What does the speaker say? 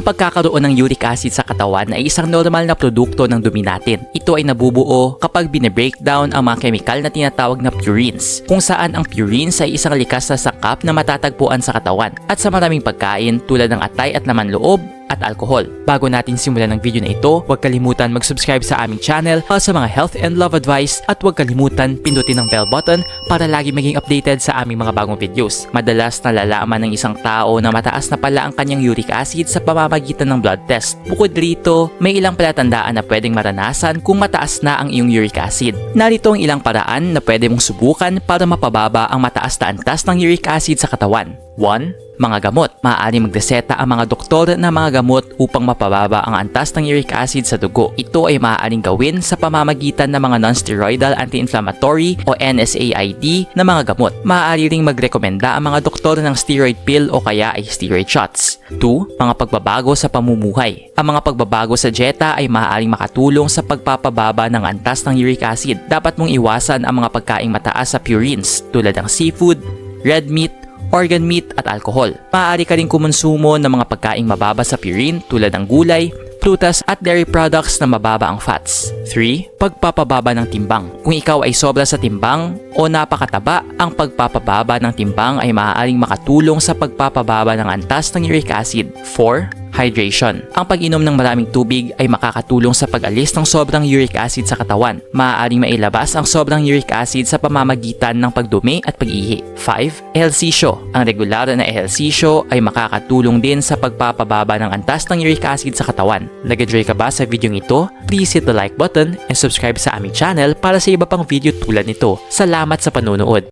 Ang pagkakaroon ng uric acid sa katawan ay isang normal na produkto ng dumi natin. Ito ay nabubuo kapag bine-breakdown ang mga kemikal na tinatawag na purines, kung saan ang purines ay isang likas na sangkap na matatagpuan sa katawan at sa maraming pagkain tulad ng atay at laman loob at alcohol. Bago natin simulan ng video na ito, huwag kalimutan mag-subscribe sa aming channel para sa mga health and love advice at huwag kalimutan pindutin ang bell button para lagi maging updated sa aming mga bagong videos. Madalas nalalaman ng isang tao na mataas na pala ang kanyang uric acid sa pamamagitan ng blood test. Bukod rito, may ilang palatandaan na pwedeng maranasan kung mataas na ang iyong uric acid. Narito ang ilang paraan na pwede mong subukan para mapababa ang mataas na antas ng uric acid sa katawan. 1. Mga gamot. Maaari magreseta ang mga doktor ng mga gamot upang mapababa ang antas ng uric acid sa dugo. Ito ay maaaring gawin sa pamamagitan ng mga non-steroidal anti-inflammatory o NSAID na mga gamot. Maaari ring magrekomenda ang mga doktor ng steroid pill o kaya ay steroid shots. 2. Mga pagbabago sa pamumuhay. Ang mga pagbabago sa dieta ay maaaring makatulong sa pagpapababa ng antas ng uric acid. Dapat mong iwasan ang mga pagkaing mataas sa purines tulad ng seafood, red meat, organ meat at alcohol. Maaari ka rin kumonsumo ng mga pagkaing mababa sa purine tulad ng gulay, prutas at dairy products na mababa ang fats. 3. Pagpapababa ng timbang. Kung ikaw ay sobra sa timbang o napakataba, ang pagpapababa ng timbang ay maaaring makatulong sa pagpapababa ng antas ng uric acid. 4. Hydration. Ang pag-inom ng maraming tubig ay makakatulong sa pag-alis ng sobrang uric acid sa katawan. Maaaring mailabas ang sobrang uric acid sa pamamagitan ng pagdumi at pag-ihi. 5. Ehersisyo. Ang regular na ehersisyo ay makakatulong din sa pagpapababa ng antas ng uric acid sa katawan. Nag-enjoy ka ba sa video ito? Please hit the like button and subscribe sa aming channel para sa iba pang video tulad nito. Salamat sa panonood!